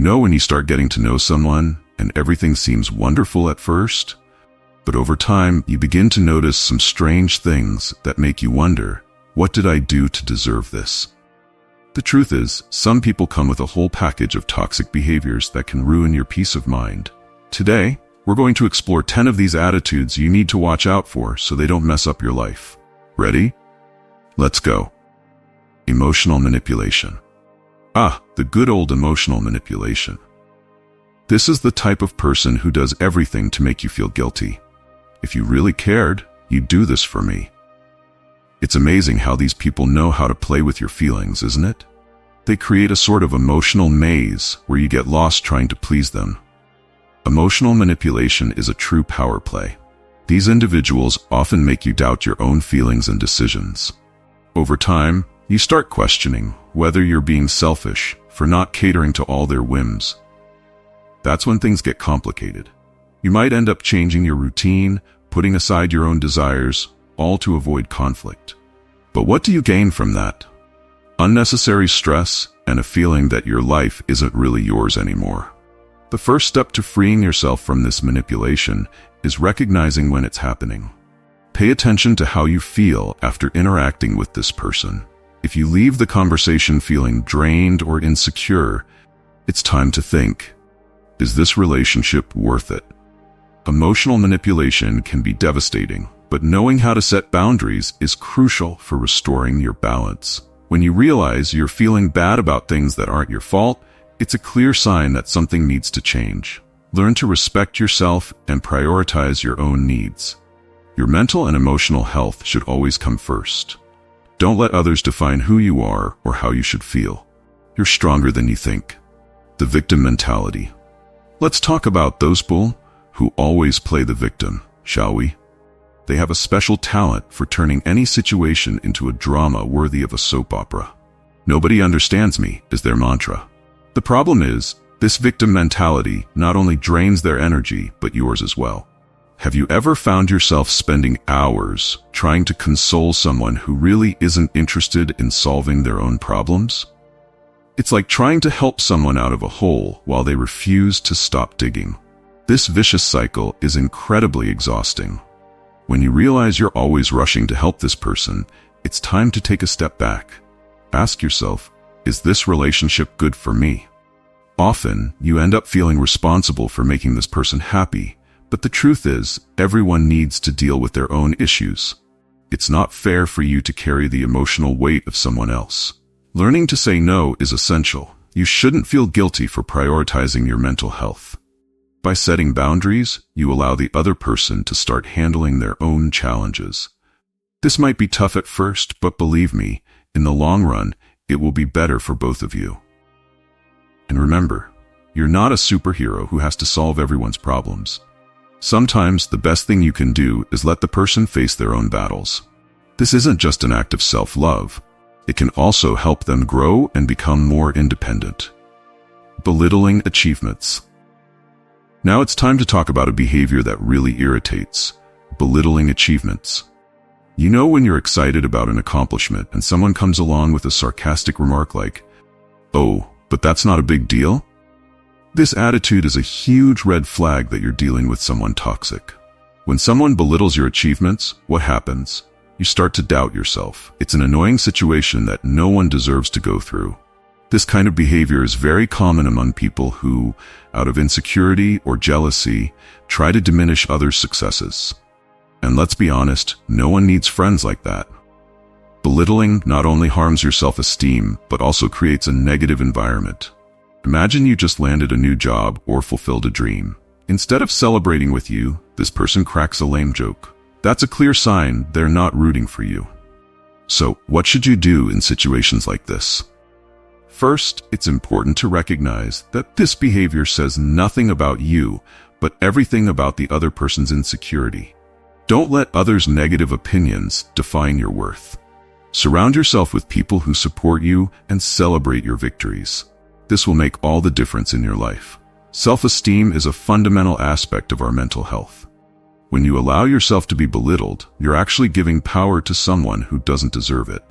know when you start getting to know someone and everything seems wonderful at first, but over time you begin to notice some strange things that make you wonder, what did I do to deserve this? The truth is, some people come with a whole package of toxic behaviors that can ruin your peace of mind. Today, we're going to explore 10 of these attitudes you need to watch out for so they don't mess up your life. Ready? Let's go. Emotional manipulation. The good old emotional manipulation. This is the type of person who does everything to make you feel guilty. If you really cared, you'd do this for me. It's amazing how these people know how to play with your feelings, isn't it? They create a sort of emotional maze where you get lost trying to please them. Emotional manipulation is a true power play. These individuals often make you doubt your own feelings and decisions. Over time, you start questioning whether you're being selfish for not catering to all their whims. That's when things get complicated. You might end up changing your routine, putting aside your own desires, all to avoid conflict. But what do you gain from that? Unnecessary stress and a feeling that your life isn't really yours anymore. The first step to freeing yourself from this manipulation is recognizing when it's happening. Pay attention to how you feel after interacting with this person. If you leave the conversation feeling drained or insecure, it's time to think, is this relationship worth it? Emotional manipulation can be devastating, but knowing how to set boundaries is crucial for restoring your balance. When you realize you're feeling bad about things that aren't your fault, it's a clear sign that something needs to change. Learn to respect yourself and prioritize your own needs. Your mental and emotional health should always come first. Don't let others define who you are or how you should feel. You're stronger than you think. The victim mentality. Let's talk about those people who always play the victim, shall we? They have a special talent for turning any situation into a drama worthy of a soap opera. Nobody understands me is their mantra. The problem is, this victim mentality not only drains their energy, but yours as well. Have you ever found yourself spending hours trying to console someone who really isn't interested in solving their own problems? It's like trying to help someone out of a hole while they refuse to stop digging. This vicious cycle is incredibly exhausting. When you realize you're always rushing to help this person, it's time to take a step back. Ask yourself, is this relationship good for me? Often, you end up feeling responsible for making this person happy, but the truth is, everyone needs to deal with their own issues. It's not fair for you to carry the emotional weight of someone else. Learning to say no is essential. You shouldn't feel guilty for prioritizing your mental health. By setting boundaries, you allow the other person to start handling their own challenges. This might be tough at first, but believe me, in the long run, it will be better for both of you. And remember, you're not a superhero who has to solve everyone's problems. Sometimes the best thing you can do is let the person face their own battles. This isn't just an act of self-love. It can also help them grow and become more independent. Belittling achievements. Now it's time to talk about a behavior that really irritates: belittling achievements. You know when you're excited about an accomplishment and someone comes along with a sarcastic remark like, "Oh, but that's not a big deal?" This attitude is a huge red flag that you're dealing with someone toxic. When someone belittles your achievements, what happens? You start to doubt yourself. It's an annoying situation that no one deserves to go through. This kind of behavior is very common among people who, out of insecurity or jealousy, try to diminish others' successes. And let's be honest, no one needs friends like that. Belittling not only harms your self-esteem, but also creates a negative environment. Imagine you just landed a new job or fulfilled a dream. Instead of celebrating with you, this person cracks a lame joke. That's a clear sign they're not rooting for you. So, what should you do in situations like this? First, it's important to recognize that this behavior says nothing about you, but everything about the other person's insecurity. Don't let others' negative opinions define your worth. Surround yourself with people who support you and celebrate your victories. This will make all the difference in your life. Self-esteem is a fundamental aspect of our mental health. When you allow yourself to be belittled, you're actually giving power to someone who doesn't deserve it.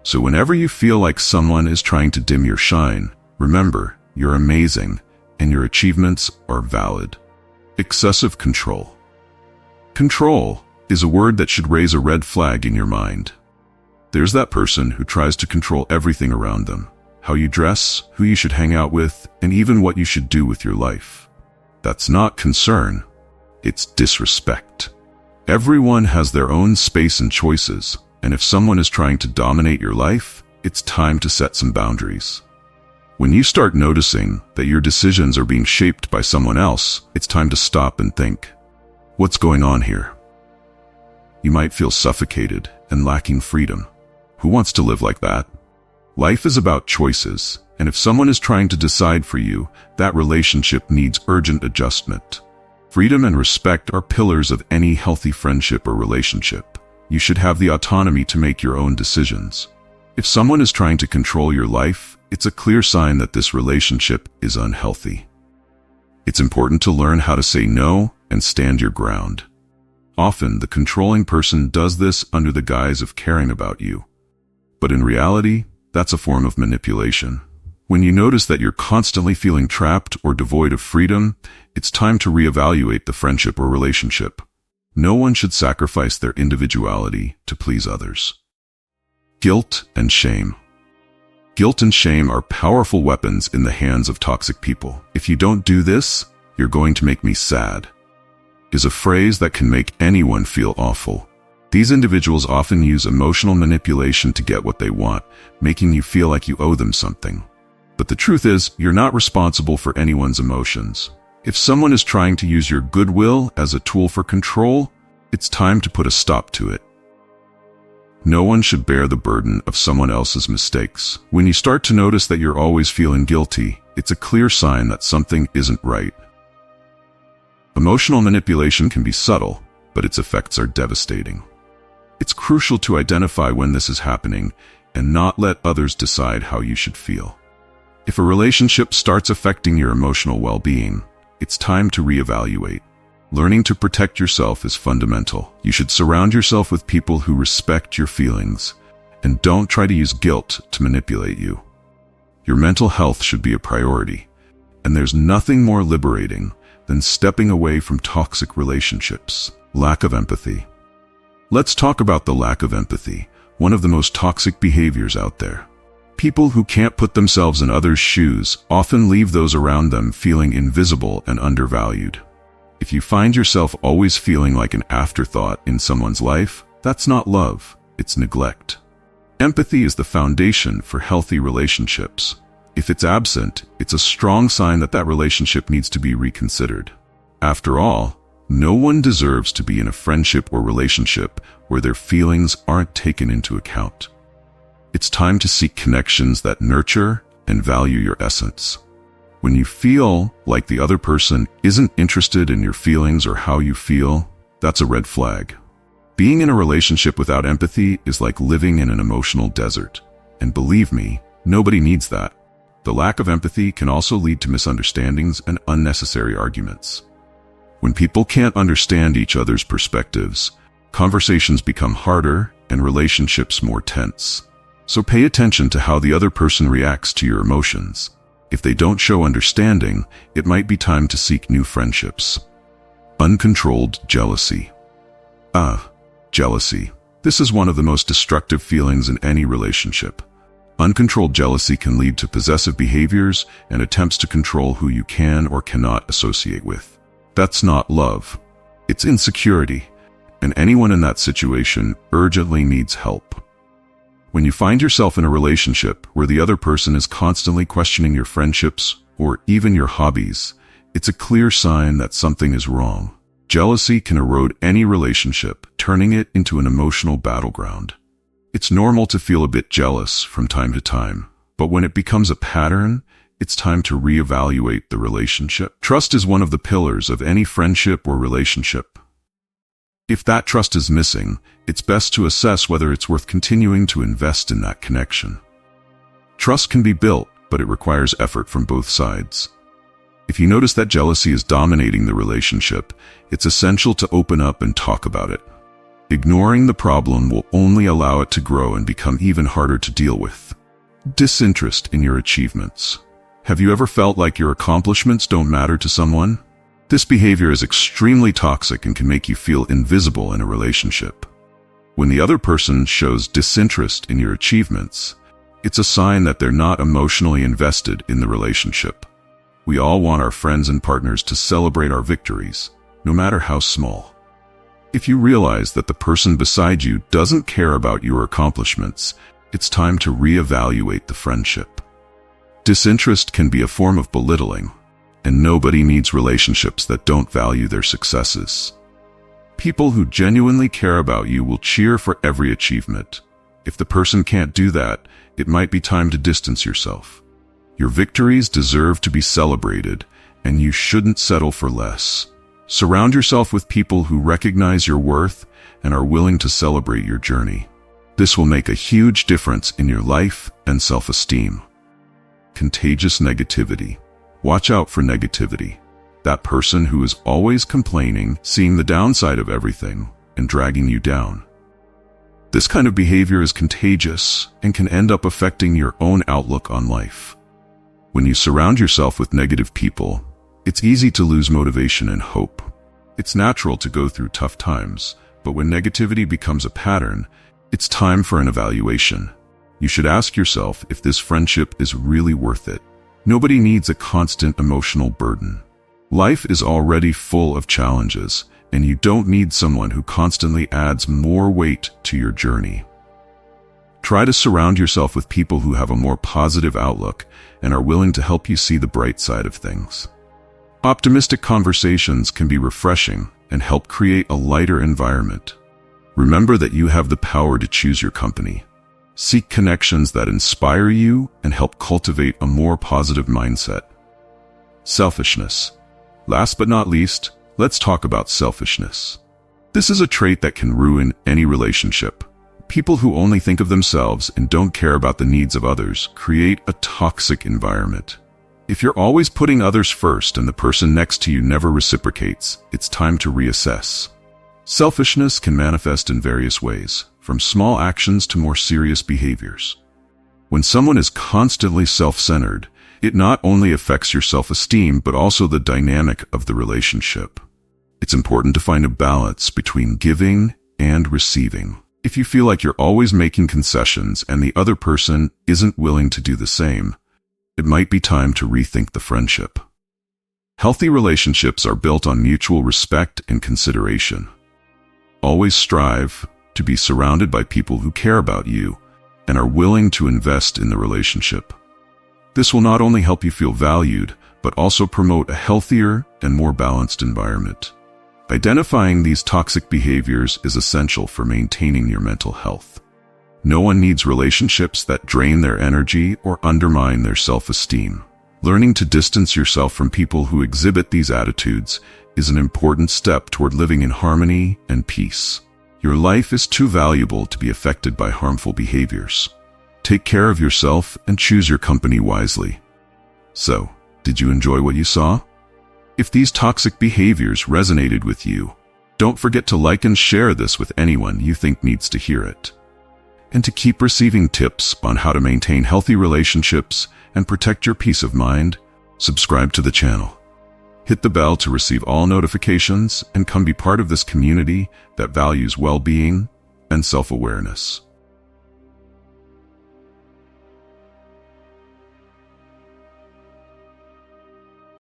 So whenever you feel like someone is trying to dim your shine, remember, you're amazing, and your achievements are valid. Excessive control. Control is a word that should raise a red flag in your mind. There's that person who tries to control everything around them: how you dress, who you should hang out with, and even what you should do with your life. That's not concern. It's disrespect. Everyone has their own space and choices, and if someone is trying to dominate your life, it's time to set some boundaries. When you start noticing that your decisions are being shaped by someone else, it's time to stop and think, what's going on here? You might feel suffocated and lacking freedom. Who wants to live like that? Life is about choices, and if someone is trying to decide for you, that relationship needs urgent adjustment. Freedom and respect are pillars of any healthy friendship or relationship. You should have the autonomy to make your own decisions. If someone is trying to control your life, it's a clear sign that this relationship is unhealthy. It's important to learn how to say no and stand your ground. Often, the controlling person does this under the guise of caring about you. But in reality, that's a form of manipulation. When you notice that you're constantly feeling trapped or devoid of freedom, it's time to reevaluate the friendship or relationship. No one should sacrifice their individuality to please others. Guilt and shame. Guilt and shame are powerful weapons in the hands of toxic people. If you don't do this, you're going to make me sad, is a phrase that can make anyone feel awful. These individuals often use emotional manipulation to get what they want, making you feel like you owe them something. But the truth is, you're not responsible for anyone's emotions. If someone is trying to use your goodwill as a tool for control, it's time to put a stop to it. No one should bear the burden of someone else's mistakes. When you start to notice that you're always feeling guilty, it's a clear sign that something isn't right. Emotional manipulation can be subtle, but its effects are devastating. It's crucial to identify when this is happening and not let others decide how you should feel. If a relationship starts affecting your emotional well-being, it's time to reevaluate. Learning to protect yourself is fundamental. You should surround yourself with people who respect your feelings and don't try to use guilt to manipulate you. Your mental health should be a priority, and there's nothing more liberating than stepping away from toxic relationships. Lack of empathy. Let's talk about the lack of empathy, one of the most toxic behaviors out there. People who can't put themselves in others' shoes often leave those around them feeling invisible and undervalued. If you find yourself always feeling like an afterthought in someone's life, that's not love, it's neglect. Empathy is the foundation for healthy relationships. If it's absent, it's a strong sign that that relationship needs to be reconsidered. After all, no one deserves to be in a friendship or relationship where their feelings aren't taken into account. It's time to seek connections that nurture and value your essence. When you feel like the other person isn't interested in your feelings or how you feel, that's a red flag. Being in a relationship without empathy is like living in an emotional desert. And believe me, nobody needs that. The lack of empathy can also lead to misunderstandings and unnecessary arguments. When people can't understand each other's perspectives, conversations become harder and relationships more tense. So pay attention to how the other person reacts to your emotions. If they don't show understanding, it might be time to seek new friendships. Uncontrolled jealousy. Jealousy. This is one of the most destructive feelings in any relationship. Uncontrolled jealousy can lead to possessive behaviors and attempts to control who you can or cannot associate with. That's not love. It's insecurity, and anyone in that situation urgently needs help. When you find yourself in a relationship where the other person is constantly questioning your friendships or even your hobbies, it's a clear sign that something is wrong. Jealousy can erode any relationship, turning it into an emotional battleground. It's normal to feel a bit jealous from time to time, but when it becomes a pattern, it's time to reevaluate the relationship. Trust is one of the pillars of any friendship or relationship. If that trust is missing, it's best to assess whether it's worth continuing to invest in that connection. Trust can be built, but it requires effort from both sides. If you notice that jealousy is dominating the relationship, it's essential to open up and talk about it. Ignoring the problem will only allow it to grow and become even harder to deal with. Disinterest in your achievements. Have you ever felt like your accomplishments don't matter to someone? This behavior is extremely toxic and can make you feel invisible in a relationship. When the other person shows disinterest in your achievements, it's a sign that they're not emotionally invested in the relationship. We all want our friends and partners to celebrate our victories, no matter how small. If you realize that the person beside you doesn't care about your accomplishments, it's time to reevaluate the friendship. Disinterest can be a form of belittling, and nobody needs relationships that don't value their successes. People who genuinely care about you will cheer for every achievement. If the person can't do that, it might be time to distance yourself. Your victories deserve to be celebrated, and you shouldn't settle for less. Surround yourself with people who recognize your worth and are willing to celebrate your journey. This will make a huge difference in your life and self-esteem. Contagious negativity. Watch out for negativity. That person who is always complaining, seeing the downside of everything, and dragging you down. This kind of behavior is contagious and can end up affecting your own outlook on life. When you surround yourself with negative people, it's easy to lose motivation and hope. It's natural to go through tough times, but when negativity becomes a pattern, it's time for an evaluation. You should ask yourself if this friendship is really worth it. Nobody needs a constant emotional burden. Life is already full of challenges, and you don't need someone who constantly adds more weight to your journey. Try to surround yourself with people who have a more positive outlook and are willing to help you see the bright side of things. Optimistic conversations can be refreshing and help create a lighter environment. Remember that you have the power to choose your company. Seek connections that inspire you and help cultivate a more positive mindset. Selfishness. Last but not least, let's talk about selfishness. This is a trait that can ruin any relationship. People who only think of themselves and don't care about the needs of others create a toxic environment. If you're always putting others first and the person next to you never reciprocates, it's time to reassess. Selfishness can manifest in various ways, from small actions to more serious behaviors. When someone is constantly self-centered, it not only affects your self-esteem but also the dynamic of the relationship. It's important to find a balance between giving and receiving. If you feel like you're always making concessions and the other person isn't willing to do the same, it might be time to rethink the friendship. Healthy relationships are built on mutual respect and consideration. Always strive to be surrounded by people who care about you and are willing to invest in the relationship. This will not only help you feel valued, but also promote a healthier and more balanced environment. Identifying these toxic behaviors is essential for maintaining your mental health. No one needs relationships that drain their energy or undermine their self-esteem. Learning to distance yourself from people who exhibit these attitudes is an important step toward living in harmony and peace. Your life is too valuable to be affected by harmful behaviors. Take care of yourself and choose your company wisely. So, did you enjoy what you saw? If these toxic behaviors resonated with you, don't forget to like and share this with anyone you think needs to hear it. And to keep receiving tips on how to maintain healthy relationships and protect your peace of mind, subscribe to the channel. Hit the bell to receive all notifications and come be part of this community that values well-being and self-awareness.